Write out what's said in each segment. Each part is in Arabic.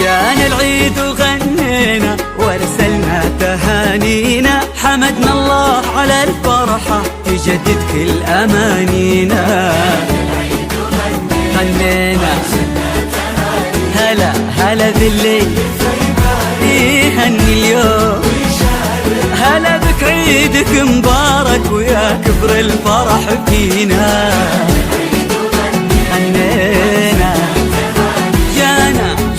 جانا العيد وغنينا وارسلنا تهانينا، حمدنا الله على الفرحة تجدد كل أمانينا. غنينا هلا هلا بالليل يهني اليوم، هلا بك عيدك مبارك ويا كبر الفرح فينا. غنينا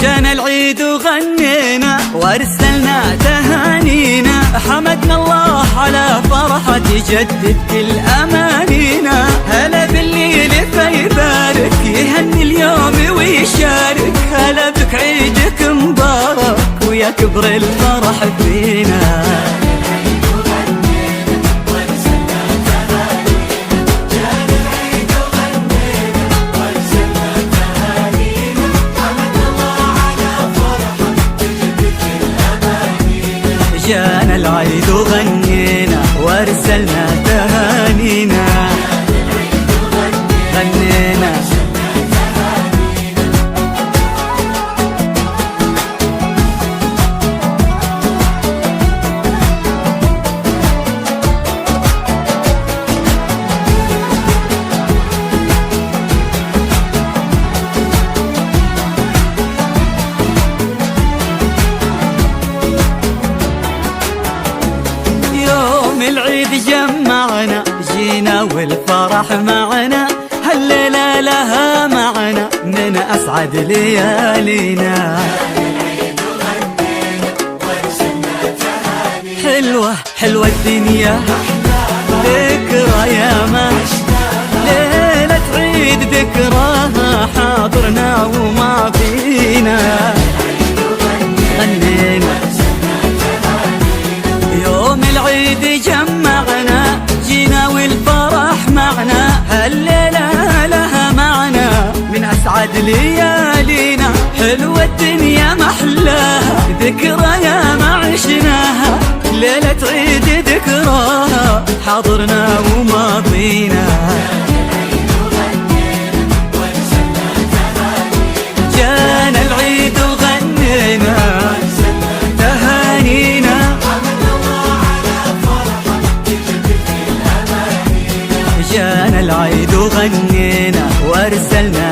جانا العيد وغنينا وارسلنا تهانينا، حمدنا الله على فرحة تجدد كل أمانينا. هلا بالليل فيبارك يهني اليوم ويشارك، هلا بك عيدك مبارك ويا كبر الفرح فينا. جانا العيد وغنينا وارسلنا تهانينا. غنينا العيد جمعنا جينا والفرح معنا، هالليلة لها معنا من أسعد ليالينا. حلوة حلوة الدنيا ذكرى ياما، ليلة عيد ذكراها حاضرنا وماضينا. غنينا يوم العيد جمعنا جينا والفرح معنا، هالليلة لها معنا من أسعد ليالينا. حلوة الدنيا محلاها ذكرى يا ما عشناها، ليلة عيد ذكراها حاضرنا وماضينا. جانا العيد وغنينا تهانينا، جانا العيد وغنينا وارسلنا